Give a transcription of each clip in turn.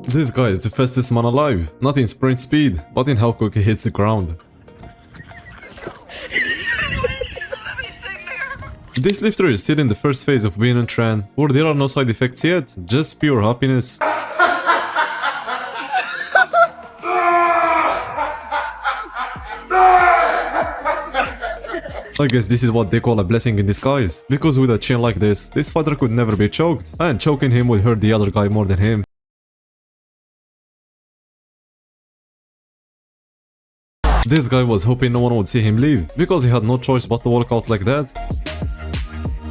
This guy is the fastest man alive, not in sprint speed, but in how quick he hits the ground. This lifter is still in the first phase of being on trend, where there are no side effects yet, just pure happiness. I guess this is what they call a blessing in disguise, because with a chin like this fighter could never be choked, and choking him would hurt the other guy more than him. This guy was hoping no one would see him leave, because he had no choice but to walk out like that.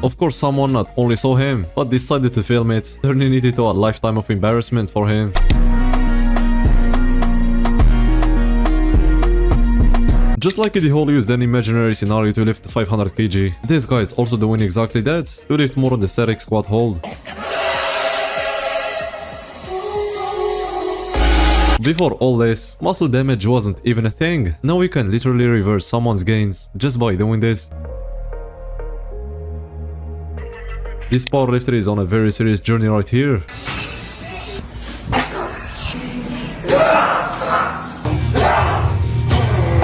Of course someone not only saw him, but decided to film it, turning it into a lifetime of embarrassment for him. Just like the whole used an imaginary scenario to lift 500 kg, this guy is also doing exactly that, to lift more on the static squat hold. Before all this, muscle damage wasn't even a thing. Now we can literally reverse someone's gains just by doing this. This powerlifter is on a very serious journey right here.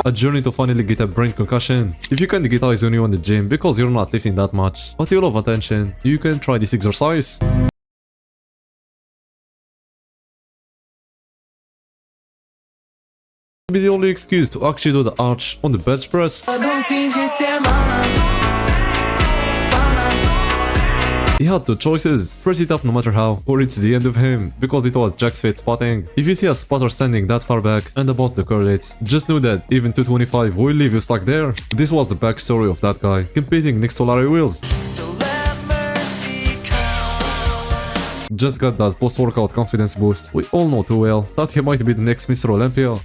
A journey to finally get a brain concussion. If you can't get eyes on you in the gym because you're not lifting that much, but you love attention, you can try this exercise. Be the only excuse to actually do the arch on the bench press. He had two choices, press it up no matter how, or it's the end of him, because it was Jack's fate spotting. If you see a spotter standing that far back and about to curl it, just know that even 225 will leave you stuck there. This was the backstory of that guy, competing next to Larry Wheels. Just got that post-workout confidence boost. We all know too well that he might be the next Mr. Olympia.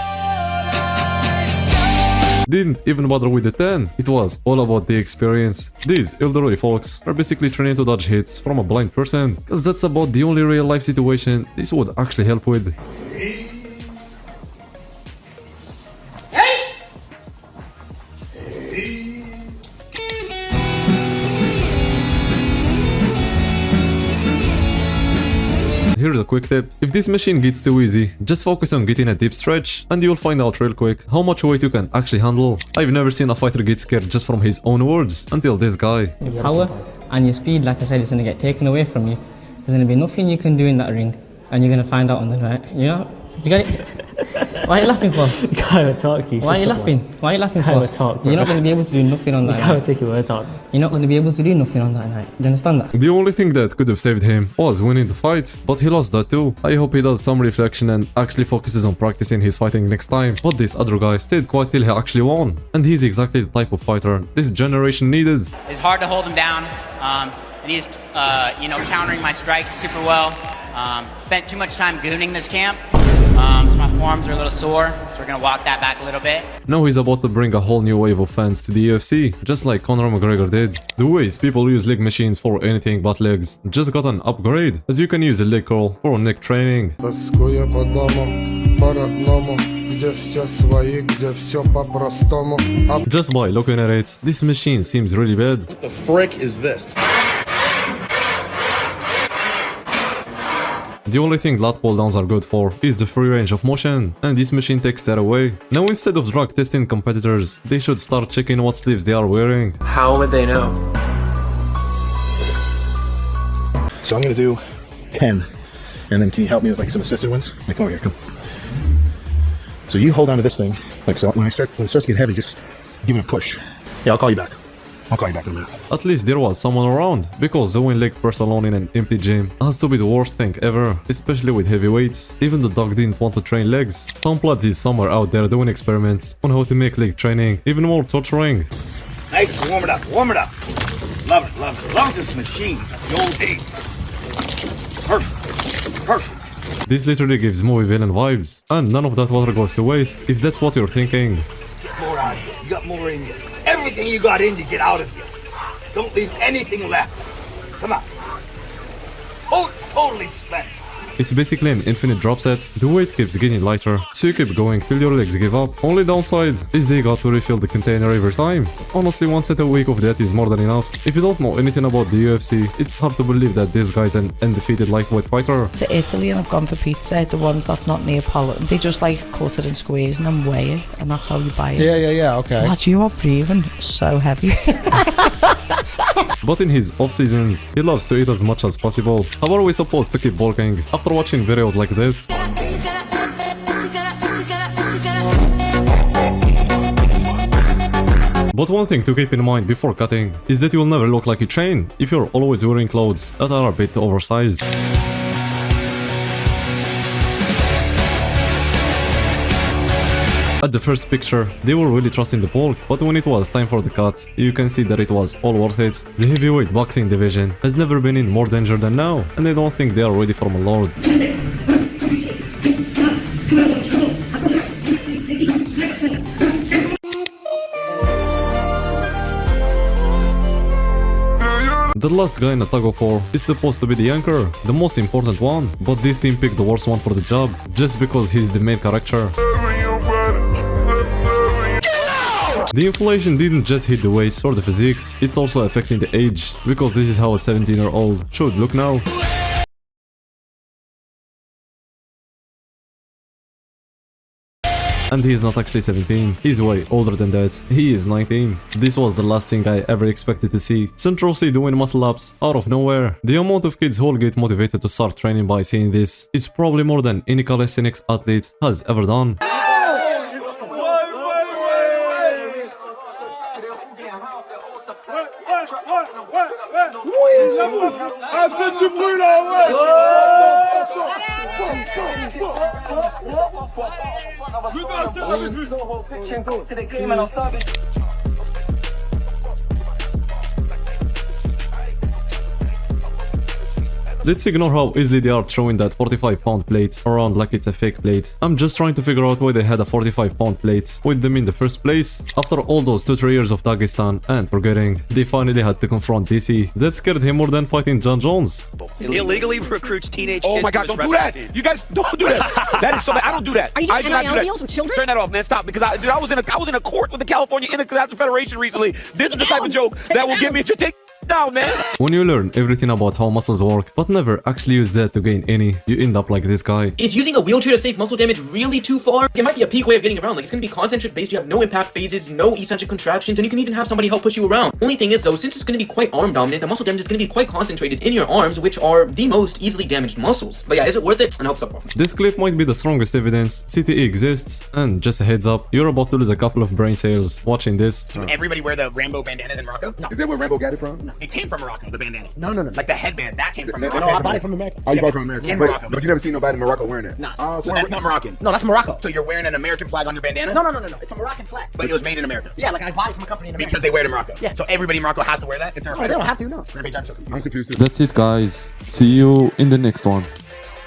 Didn't even bother with the 10, it was all about the experience. These elderly folks are basically training to dodge hits from a blind person, cause that's about the only real life situation this would actually help with. Here's a quick tip. If this machine gets too easy, just focus on getting a deep stretch and you'll find out real quick how much weight you can actually handle. I've never seen a fighter get scared just from his own words until this guy. Your power and your speed, like I said, is going to get taken away from you. There's going to be nothing you can do in that ring, and you're going to find out on the night. You know? You get it? Why are you laughing for? You gotta talk, you. Why are you laughing? Why are you laughing for? Talk, you're not going to be able to do nothing on that night. You gotta take your words out. You're not going to be able to do nothing on that night. Do you understand that? The only thing that could have saved him was winning the fight, but he lost that too. I hope he does some reflection and actually focuses on practicing his fighting next time. But this other guy stayed quiet till he actually won. And he's exactly the type of fighter this generation needed. It's hard to hold him down, and he's, countering my strikes super well. Spent too much time gooning this camp. So my forearms are a little sore, so we're gonna walk that back a little bit. Now he's about to bring a whole new wave of fans to the UFC, just like Conor McGregor did. The ways people use leg machines for anything but legs just got an upgrade, as you can use a leg curl for neck training. Just by looking at it, this machine seems really bad. What the frick is this? The only thing lat pull downs are good for is the free range of motion, and this machine takes that away. Now instead of drug testing competitors, they should start checking what sleeves they are wearing. How would they know? So I'm gonna do 10, and then can you help me with like some assisted ones? Like, oh here, come. So you hold on to this thing, like so. When it starts to get heavy, just give it a push. Yeah, I'll call you back. I'll call you back in a minute. At least there was someone around, because doing leg press alone in an empty gym has to be the worst thing ever, especially with heavy weights. Even the dog didn't want to train legs. Tom Platz is somewhere out there doing experiments on how to make leg training even more torturing. Nice, warm it up, warm it up. Love it, love it. Love this machine. The old days. Perfect, perfect. This literally gives movie villain vibes, and none of that water goes to waste if that's what you're thinking. Get more out of you. You got more in you. Everything you got in you, get out of you. Don't leave anything left. Come on. Totally spent. It's basically an infinite drop set. The weight keeps getting lighter, so you keep going till your legs give up. Only downside is they got to refill the container every time. Honestly, one set a week of that is more than enough. If you don't know anything about the UFC, it's hard to believe that this guy's an undefeated lightweight fighter. To Italy and I've gone for pizza, the ones that's not Neapolitan, they just like cut it and squeeze and then weigh it, and that's how you buy it. Yeah, okay. Lad, you are breathing so heavy. But in his off seasons, he loves to eat as much as possible. How are we supposed to keep bulking after watching videos like this? But one thing to keep in mind before cutting is that you'll never look like you train if you're always wearing clothes that are a bit oversized. At the first picture, they were really trusting the bulk, but when it was time for the cut, you can see that it was all worth it. The heavyweight boxing division has never been in more danger than now, and I don't think they are ready for my lord. The last guy in a tug-of-war is supposed to be the anchor, the most important one, but this team picked the worst one for the job, just because he's the main character. The inflation didn't just hit the waist or the physiques, it's also affecting the age, because this is how a 17-year-old should look now. And he is not actually 17, he's way older than that, he is 19. This was the last thing I ever expected to see. Central C doing muscle ups out of nowhere. The amount of kids who'll get motivated to start training by seeing this is probably more than any calisthenics athlete has ever done. Let's ignore how easily they are throwing that 45-pound plate around like it's a fake plate. I'm just trying to figure out why they had a 45-pound plate with them in the first place. After all those 2-3 years of Dagestan and forgetting, they finally had to confront DC. That scared him more than fighting John Jones. Illegally recruits teenage kids. Oh my God, don't do that! You guys don't do that! That is so bad. I don't do that. Are you doing NIL deals with children? Turn that off, man. Stop. Because I was in a court with the California Interclass Federation recently. This is the type of joke that will get me to take down, man. When you learn everything about how muscles work, but never actually use that to gain any, you end up like this guy. Is using a wheelchair to save muscle damage really too far? It might be a peak way of getting around. Like, it's gonna be concentric based, you have no impact phases, no eccentric contractions, and you can even have somebody help push you around. Only thing is though, since it's gonna be quite arm dominant, the muscle damage is gonna be quite concentrated in your arms, which are the most easily damaged muscles. But yeah, is it worth it? And I hope so. This clip might be the strongest evidence CTE exists, and just a heads up, you're about to lose a couple of brain cells watching this. Do everybody wear the Rambo bandanas in Morocco? No. Is that where Rambo got it from? No. It came from Morocco, the bandana. No. Like the headband, that came from No, Morocco. I bought it from America. Oh, you bought it from America. In But- Morocco. But you never seen nobody in Morocco wearing that? Nah. So that's not Moroccan. No, that's Morocco. So you're wearing an American flag on your bandana? No. It's a Moroccan flag. But it was made in America. Yeah, like I bought it from a company in America. Because they wear it in Morocco. Yeah. So everybody in Morocco has to wear that if they're a No, fighter? they don't have to, no. Rampage, I'm so confused. I'm confused too. That's it guys, see you in the next one.